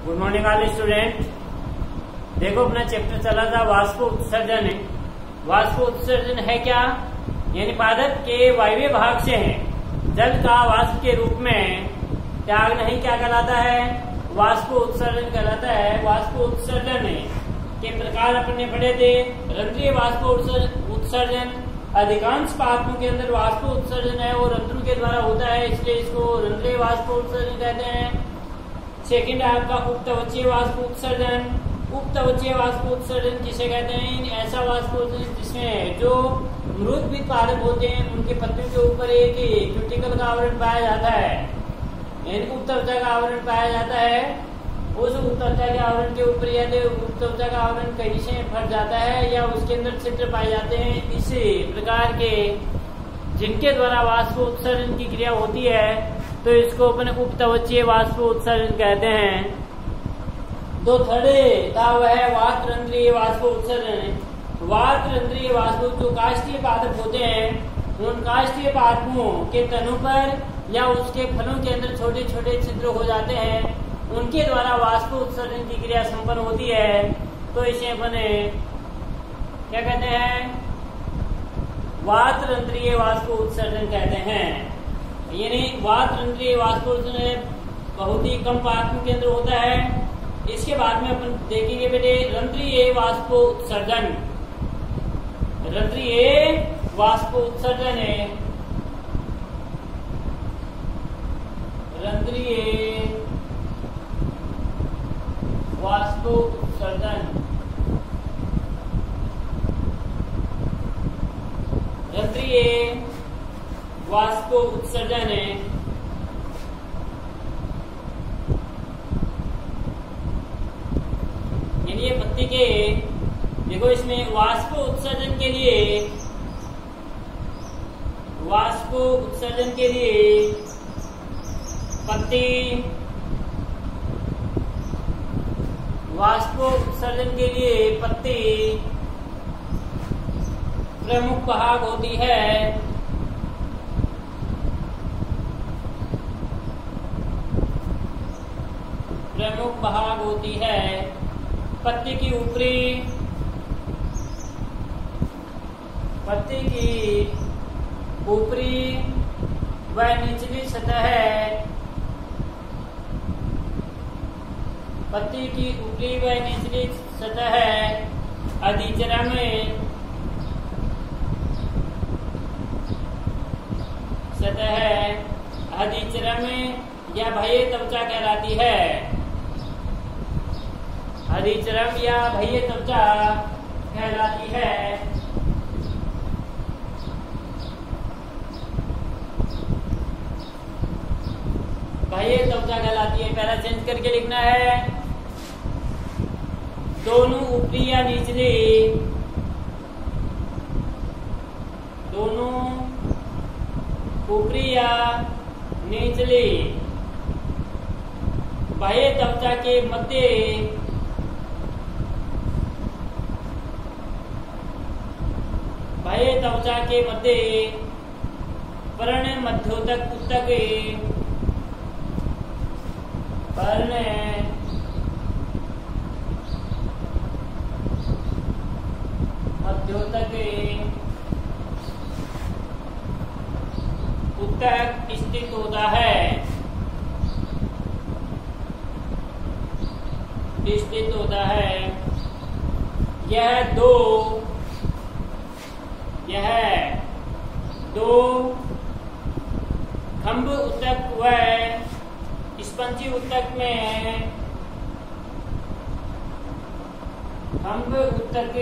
Good morning वाले student. देखो अपना चैप्टर चला था वाष्प उत्सर्जन है। वाष्प उत्सर्जन है क्या? यानी पादप के वायवीय भाग से है जल का वाष्प के रूप में त्याग नहीं क्या कहलाता है? वाष्प उत्सर्जन कहलाता है। वाष्प उत्सर्जन के प्रकार अपन ने पढ़े थे। रंध्रीय वाष्प उत्सर्जन अधिकांश पादपों के अंदर वाष्प उत्सर्जन है और रंध्रों के द्वारा होता है, इसलिए इसको रंध्रीय वाष्प उत्सर्जन कहते हैं। सेकंड है आपका उपत्वचीय वाष्प उत्सर्जन। उपत्वचीय वाष्प उत्सर्जन किसे कहते हैं? ऐसा वाष्प उत्सर्जन जिसमें जो मृदविद पादप होते हैं उनके पत्तियों के ऊपर एक क्यूटिकल का आवरण पाया जाता है, यानी उपत्वचा का आवरण पाया जाता है। उस उपत्वचा के आवरण के ऊपर यदि उपत्वचा का आवरण कहीं से फट जाता है या उसके अंदर छिद्र पाए जाते हैं, इसी प्रकार के जिनके द्वारा वाष्प उत्सर्जन की क्रिया होती है तो इसको अपने उपत्वचीय वाष्प उत्सर्जन कहते हैं। तो थर्ड था वह है वातरंध्रीय वाष्प उत्सर्जन। वातरंध्रीय वाष्प जो काष्ठीय पादप होते हैं उन काष्ठीय पादपों के तनों पर या उसके फलों के अंदर छोटे छोटे छिद्र हो जाते हैं, उनके द्वारा वाष्प उत्सर्जन की क्रिया संपन्न होती है। तो इसे अपने क्या कहते हैं? वातरंध्रीय वाष्प उत्सर्जन कहते हैं। यानी वातरंध्रीय वाष्प उत्सर्जन बहुत ही कम पादपों के अंदर होता है। इसके बाद में अपन देखेंगे बेटे रंध्रीय वाष्प उत्सर्जन। रंध्रीय वाष्प उत्सर्जन है रंध्रीय वाष्प उत्सर्जन। रंध्रीय वाष्प उत्सर्जन है यानी ये पत्ती के देखो इसमें वाष्प उत्सर्जन के लिए पत्ती वाष्प उत्सर्जन के लिए पत्ती प्रमुख भाग होती है। प्रमुख भाग होती है पत्ती की ऊपरी व निचली सतह है। पत्ती की ऊपरी व निचली सतह अधिचरम अधिचरम या बाह्य त्वचा कहलाती है। अधिचरम या बाह्य त्वचा कहलाती है। बाह्य त्वचा कहलाती है। पहला चेंज करके लिखना है दोनों ऊपरी या निचली बाह्य त्वचा के मध्य पर्ण मध्योतक उत्तक स्थित होता है। यह दो खंभ उत्तक व स्पंजी उत्तक में खंभ उत्तक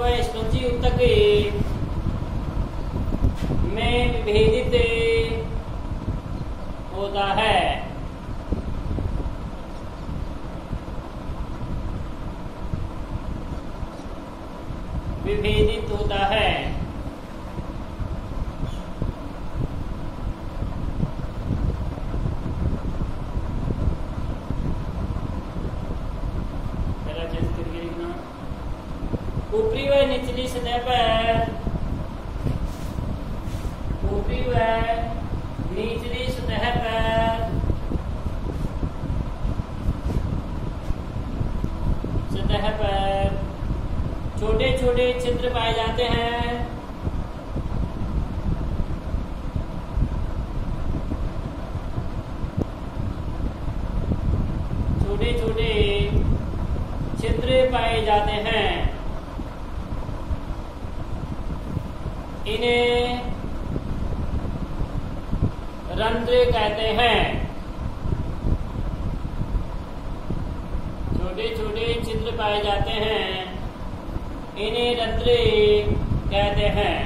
व स्पंजी उत्तक में विभेदित होता है। ऊपरी व निचली सतह पर इन्हें रंध्र कहते हैं। छोटे छोटे छिद्र पाए जाते हैं, इन्हें रंध्र कहते हैं।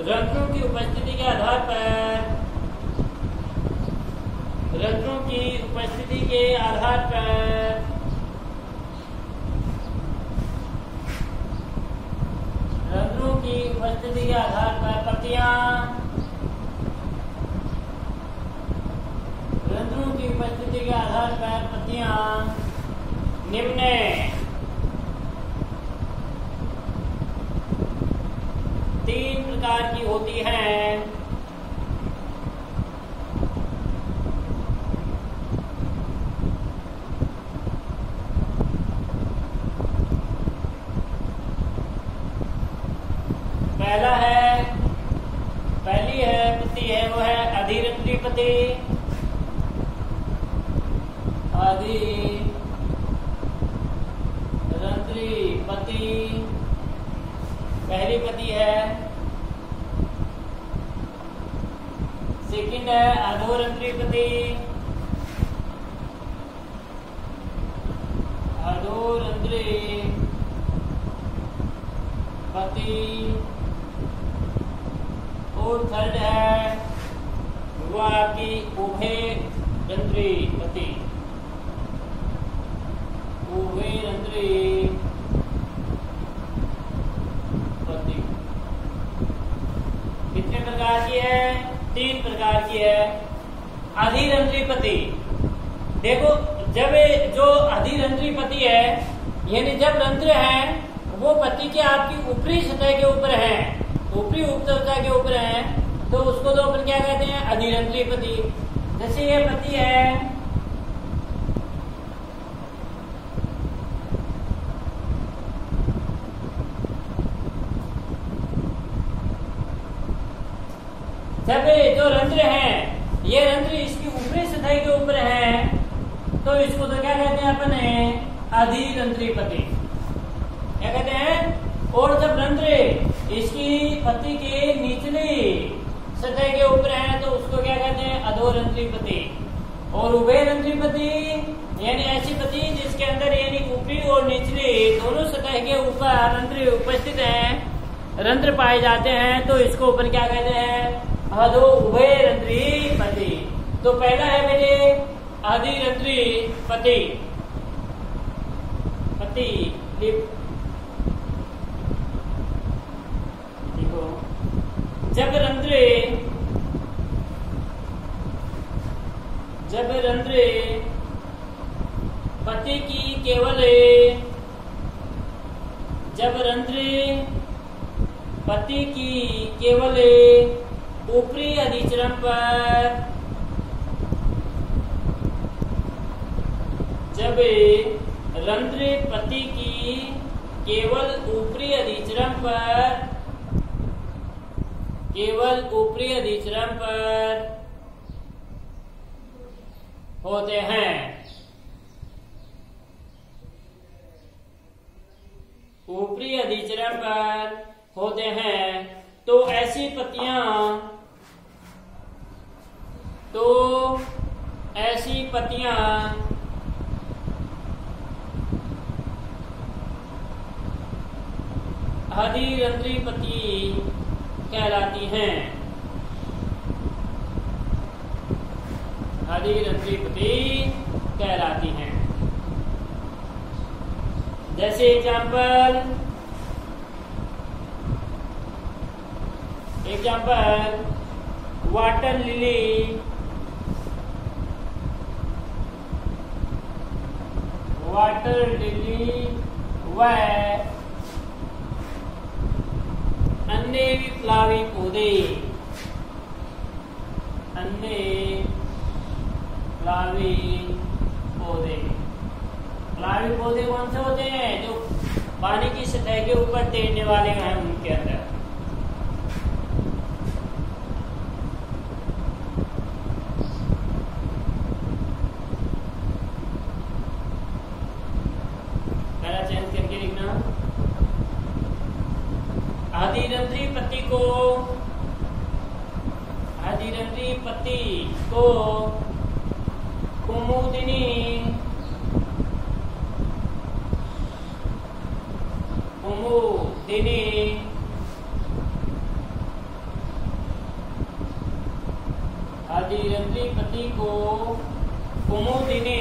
रंध्रों की उपस्थिति के आधार पर रंध्रों की उपस्थिति के आधार पर रंध्रों की उपस्थिति के आधार पर पत्तियां रंध्रों की उपस्थिति के आधार पर पत्तियां निम्न तीन प्रकार की होती हैं। पहली पत्ती है वो है अधिरंध्री पत्ती। अधिरंध्री पत्ती पहली पत्ती है। सेकंड है अधोरंध्री पत्ती। अधोरंध्री पत्ती और थर्ड है वो आपकी उभयरंध्री पत्ती। उभयरंध्री पत्ती कितने प्रकार की है? तीन प्रकार की है। अधिरंध्री पत्ती, देखो जब जो अधिरंध्री पत्ती है यानी जब रंध्र है वो पत्ती की आपकी ऊपरी सतह के ऊपर है, ऊपरी उपसतह के ऊपर है, तो उसको तो अपन क्या कहते हैं? अधिरंध्री पत्ती। जैसे ये पत्ती है जब जो रंध्र है ये रंध्र इसकी ऊपरी सतह के ऊपर है तो इसको तो क्या कहते हैं अपन? अधिरंध्री पत्ती। क्या कहते हैं? और जब रंध्र इसकी पत्ती के निचली सतह के ऊपर है तो उसको क्या कहते हैं? अधोरंध्री पत्ती। और उभयरंध्री पत्ती यानी ऐसी पत्ती जिसके अंदर यानी ऊपरी और निचली दोनों सतह के ऊपर रंध्र उपस्थित हैं, रंध्र पाए जाते हैं, तो इसको ऊपर क्या कहते हैं? अधो उभयरंध्री पत्ती। तो पहला है मेरे अधिरंध्री पत्ती। पत्ती देखो जब रंध्र पत्ती की केवल जब रंध्र पत्ती की केवल ऊपरी अधिचरण पर जब रंध्र पत्ती की केवल ऊपरी अधिचरण पर होते हैं, ऊपरी अधिचरण पर होते हैं, तो ऐसी पत्तियां अधिरंध्री पत्ती कहलाती हैं। अधिरंध्री पत्ती कहलाती हैं। जैसे एग्जाम्पल वाटर लिली, व अन्य प्लावी पौधे, प्लावी पौधे कौन से होते हैं? जो पानी की सतह के ऊपर तैरने वाले हैं उनके अंदर। पति को कुमुदिनी अधिरंद्री पति को कुमुदिनी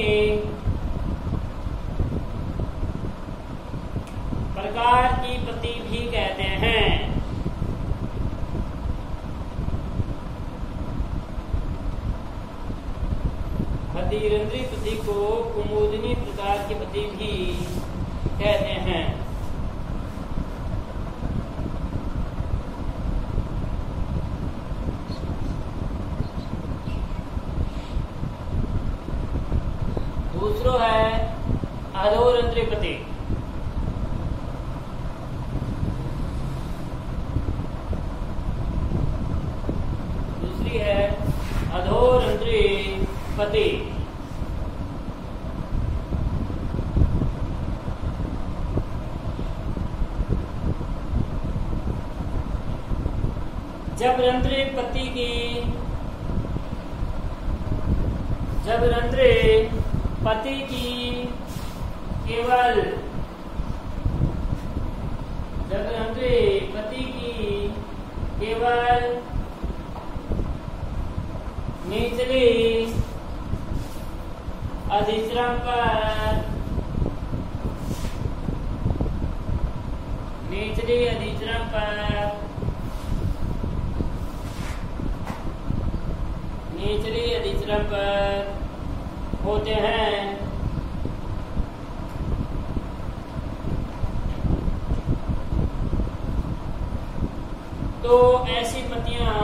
प्रकार की पति भी कहते हैं। अधिरंद्री पति को कुमुदिनी प्रकार के पति भी कहते हैं। दूसरो है अधोरंद्री पति। दूसरी है अधोरंद्री पति। जब रंध्री पति की केवल निचली अधिश्रम पर होते हैं तो ऐसी पत्तियां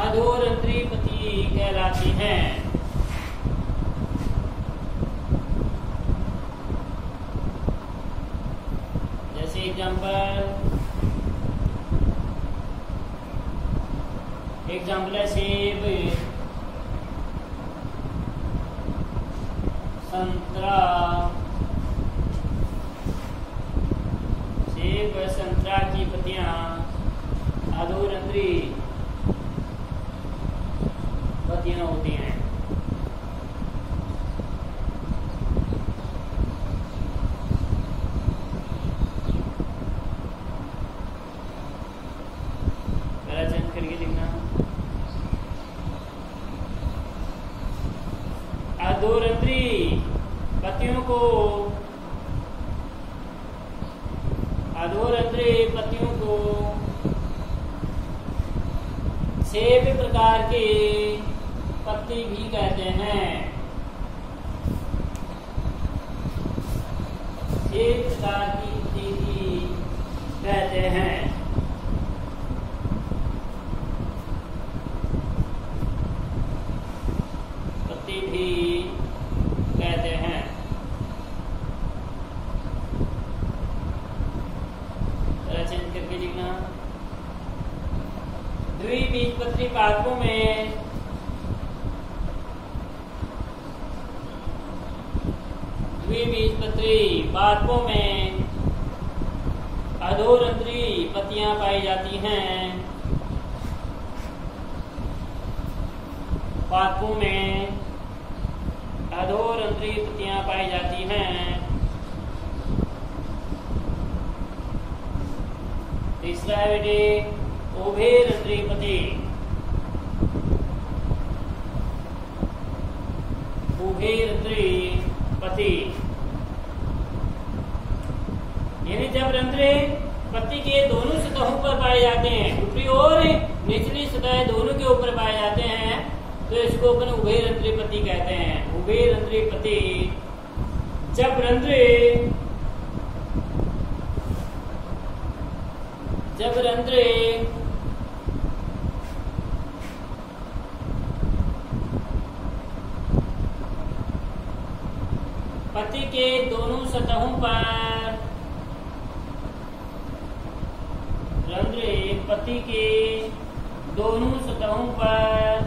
अधोरंध्री पति कहलाती हैं। जैसे एग्जाम्पल है सेब, संतरा की पत्तियां अधोरंध्री पत्तियां होती हैं। पहला चेंज करके लिखना। अधोरंध्री पत्तियों को सेब प्रकार के पत्ती भी कहते हैं। सेब प्रकार की पत्ती भी कहते हैं। पत्ती भी कहते हैं। चेंज करके लिखना। द्विबीजपत्री पादपों में अधोरंध्री पत्तियां पाई जाती हैं। पादपों में अधोरंध्री पत्तियां पाई जाती हैं। तीसरा है बेटे उभयरंध्री पत्ती। उभयरंध्री पत्ती यानी जब रंध्रे पत्ती के दोनों सतहों पर पाए जाते हैं, ऊपरी और निचली सतह दोनों के ऊपर पाए जाते हैं, तो इसको अपन उभयरंध्री पत्ती कहते हैं। उभयरंध्री पत्ती जब रंध्रे पत्ती के दोनों सतहों पर पत्ती के दोनों सतहों पर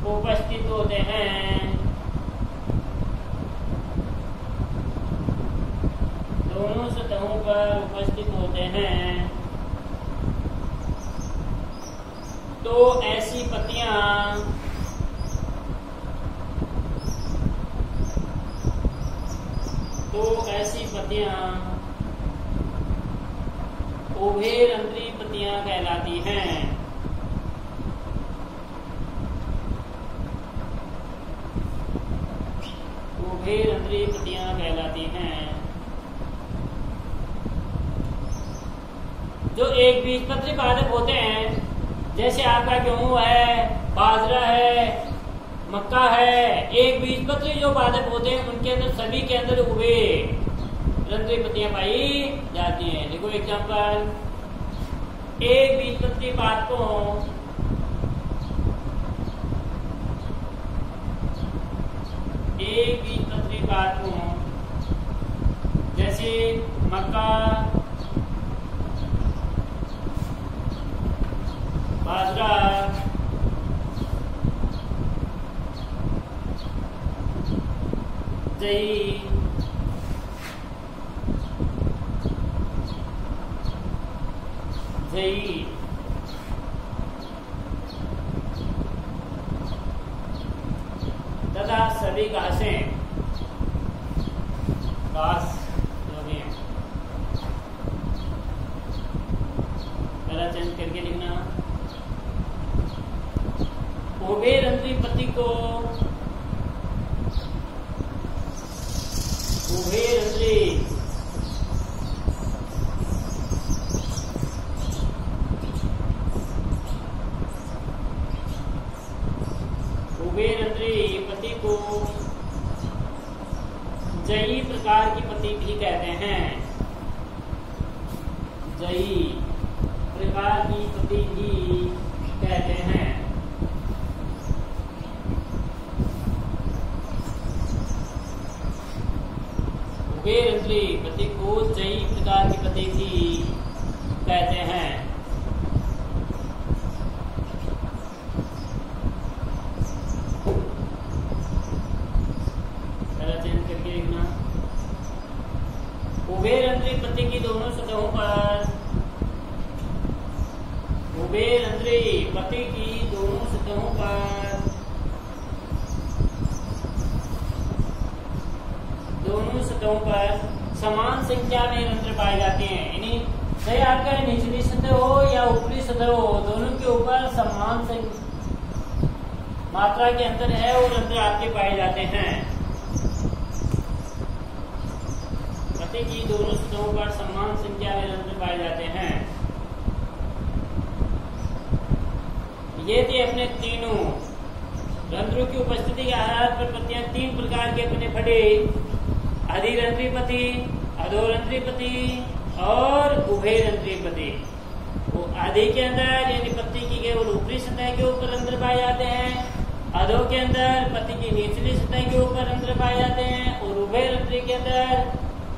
उपस्थित होते हैं। दोनों सतहों पर उपस्थित होते हैं। तो ऐसी पत्तियां उभयरंध्री पत्तियां कहलाती हैं। उभयरंध्री पत्तियां कहलाती हैं। जो एक बीजपत्री पादप होते हैं, जैसे आपका गेहूं है, बाजरा है, मक्का है, एक बीजपत्री जो पादप होते हैं उनके अंदर सभी के अंदर उभयरंध्री पत्तियां पाई जाती हैं। देखो एग्जांपल, एक बीजपत्री पादपों जैसे मक्का, बाजरा, जई, तथा सभी घासें, घास जो भी है, पहला चेंज करके लिखना। उभयरंध्री पत्ती को उभयरंध्री पत्ती को जई प्रकार की पत्ती भी कहते हैं। जई प्रकार की पत्ती भी कहते हैं। उभयरंध्री पत्ती को जई प्रकार की पत्ती भी कहते हैं। उभयरंध्री पत्ती की दोनों सतहों पर समान संख्या में रंध्र पाए जाते हैं। यानी चाहे आपका निचली सतह हो या ऊपरी सतह हो, दोनों के ऊपर समान मात्रा के अंदर है और रंध्र आपके पाए जाते हैं। पत्ती की दोनों सतहों पर समान संख्या में रंध्र पाए जाते हैं। ये थे अपने तीनों रंध्रों की उपस्थिति के आधार पर पत्तियां तीन प्रकार के अपने फटे: अधिरंध्री पत्ती, अधोरंध्री पत्ती और उभयरंध्री पत्ती। वो आधि के अंदर यानी पत्ती की केवल ऊपरी सतह के ऊपर रंध्र पाए जाते हैं, अधो के अंदर पत्ती की निचली सतह के ऊपर रंध्र पाए जाते हैं, और उभयरंध्री के अंदर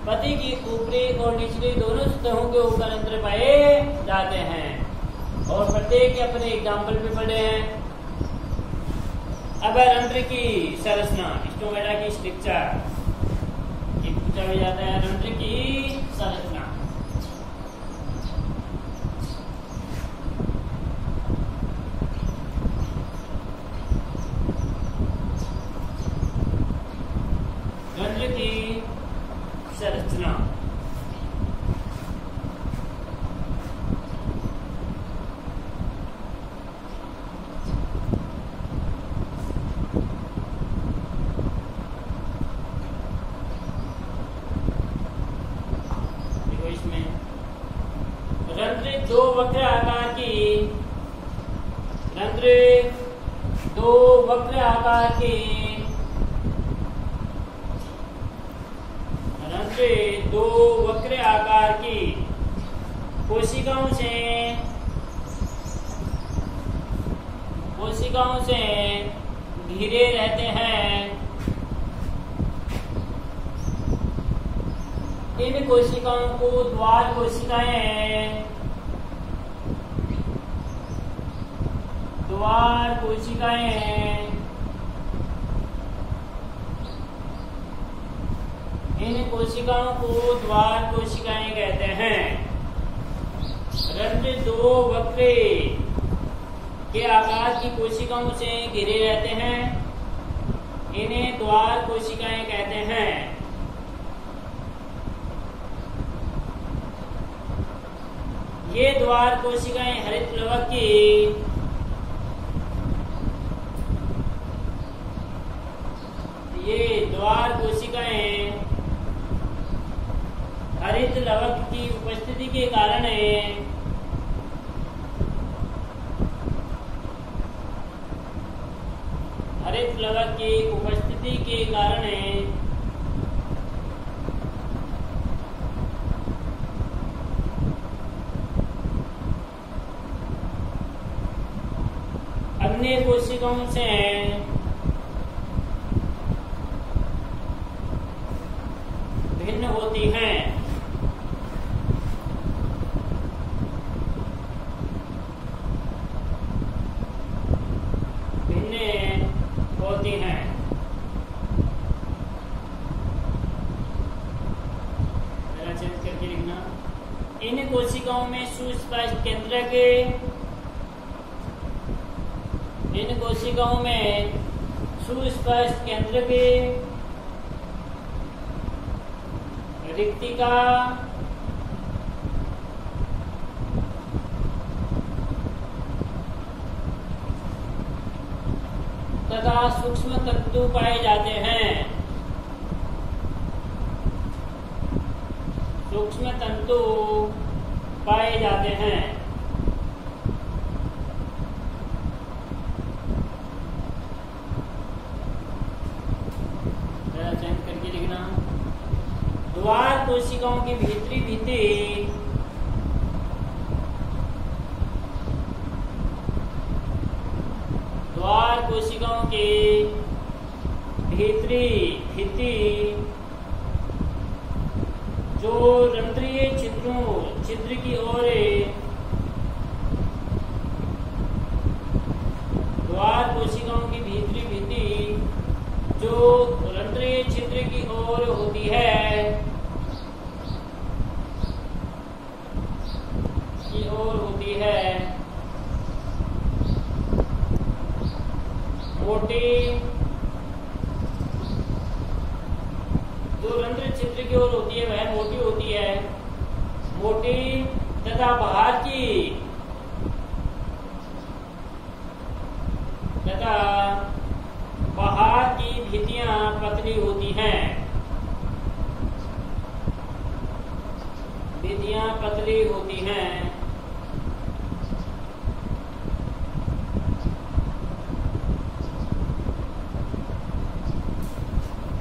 पत्ती की ऊपरी और निचली दोनों सतहों के ऊपर रंध्र पाए जाते हैं। और प्रत्येक के अपने एग्जाम्पल भी पढ़े हैं। अब रंध्र की संरचना, स्टोमेटा की स्ट्रक्चर पूछा भी जाता है। रंध्र की संरचना, रंध्र की संरचना दो वक्र आकार की कोशिकाओं से घिरे रहते हैं। इन कोशिकाओं को द्वार कोशिकाएं इन कोशिकाओं को द्वार कोशिकाएं कहते हैं। रंध्र दो वक्र के आकार की कोशिकाओं से घिरे रहते हैं, इन्हें द्वार कोशिकाएं कहते हैं। ये द्वार कोशिकाएं हरित प्लवक की द्वार कोशिकाएं हरित लवक की उपस्थिति के कारण हरित लवक की उपस्थिति के कारण अन्य कोशिकाओं से भिन्न होती हैं। चेंज करके लिखना। इन कोशिकाओं में सुस्पष्ट केंद्रक, इन कोशिकाओं में सुस्पष्ट केंद्रक, रिक्तिका, तथा सूक्ष्म तंतु पाए जाते हैं। सूक्ष्म तंतु पाए जाते हैं। चयन करके लिखना। द्वार कोशिकाओं की भीतरी भित्ति द्वार कोशिकाओं की भीतरी भित्ति जो रंध्रीय छिद्र की ओर द्वार कोशिकाओं की भीतरी भित्ति जो रंध्रीय छिद्र की ओर होती है, मोटी, जो रंध्र छिद्र की ओर होती है वह मोटी होती है। मोटी तथा बाहर की भित्तियां पतली होती हैं। भित्तियां पतली होती हैं।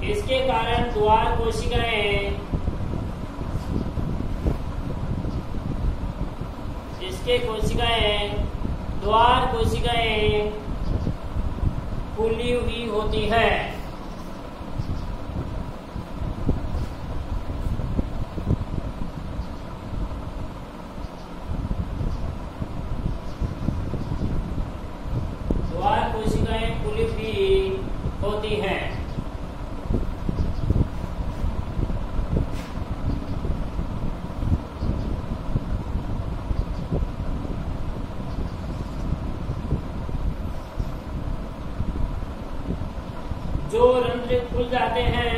इसके कारण द्वार कोशिकाएं फूली हुई होती है। द्वार कोशिकाएं फूली हुई होती हैं। जो रंध्र खुल जाते हैं,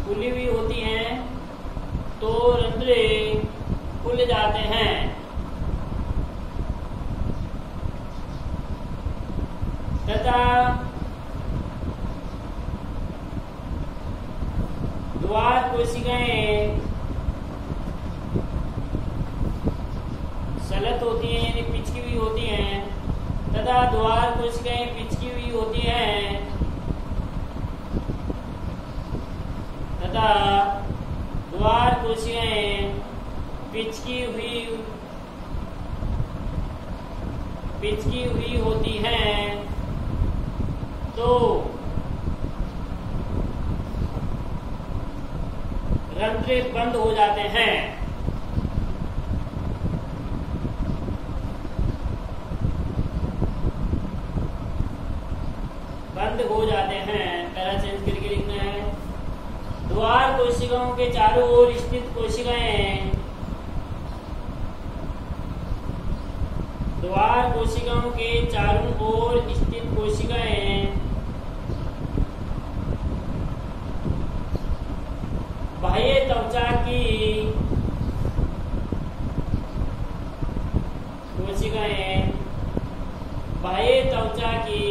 खुली हुई होती हैं, तो रंध्र खुल जाते हैं। तथा द्वार कोशिकाएं सलत होती हैं, यानी पिचकी हुई होती हैं, तथा द्वार कोशिकाएं पिचकी हुई होती हैं, तथा द्वार कोशिकाएं पिचकी हुई होती हैं, तो रंध्र बंद हो जाते हैं। बंद हो जाते हैं। पैरा चेंज करके लिखना है। द्वार कोशिकाओं के चारों ओर स्थित कोशिकाएं द्वार कोशिकाओं के चारों ओर स्थित कोशिकाएं बाह्य त्वचा की कोशिकाएं बाह्य त्वचा की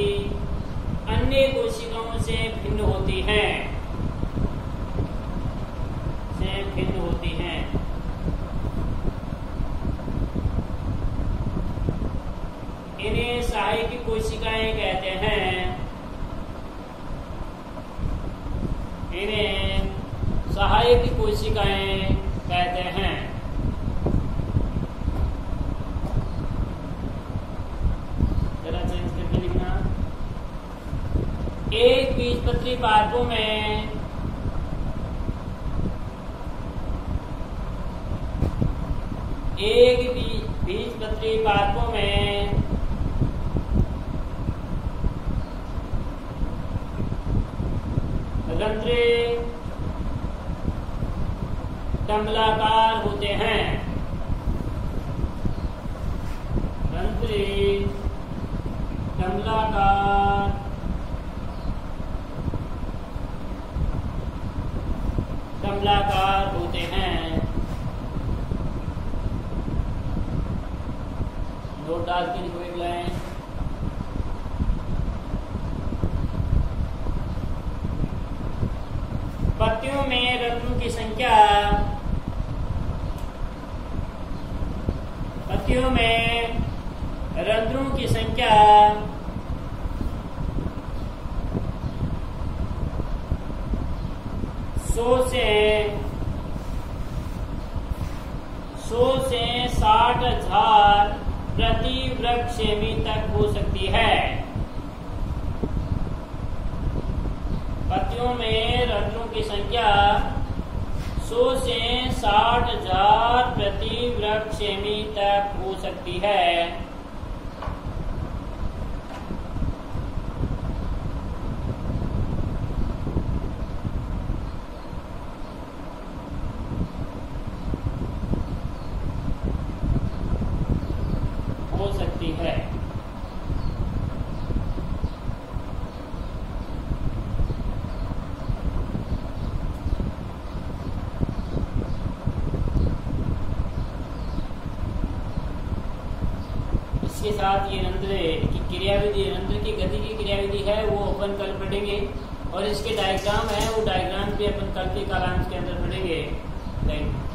अन्य कोशिकाओं से भिन्न होती हैं इन्हें सहायक कोशिकाएं कहते हैं सहायक कोशिकाएं कहते हैं। जरा चेंज करके लिखना। एक बीजपत्री पादपों में बीजपत्री पादपों में रंध्रे डंबलाकार होते हैं। रंध्रे डंबलाकार होते हैं। नोट डाल के लिखो एक लाइन। पत्तियों में रंध्रों की संख्या 100 से 60,000 प्रति वर्ग सेमी तक हो सकती है। पत्तियों में रंध्रों की संख्या 100 से 60,000 प्रति वर्ग सेमी तक हो सकती है। इसके साथ ये रंध्र की क्रियाविधि, रंध्र की गति की क्रियाविधि है वो अपन कल पढ़ेंगे, और इसके डायग्राम है वो डायग्राम भी अपन कल के कालांश के अंदर पढ़ेंगे। Thank you.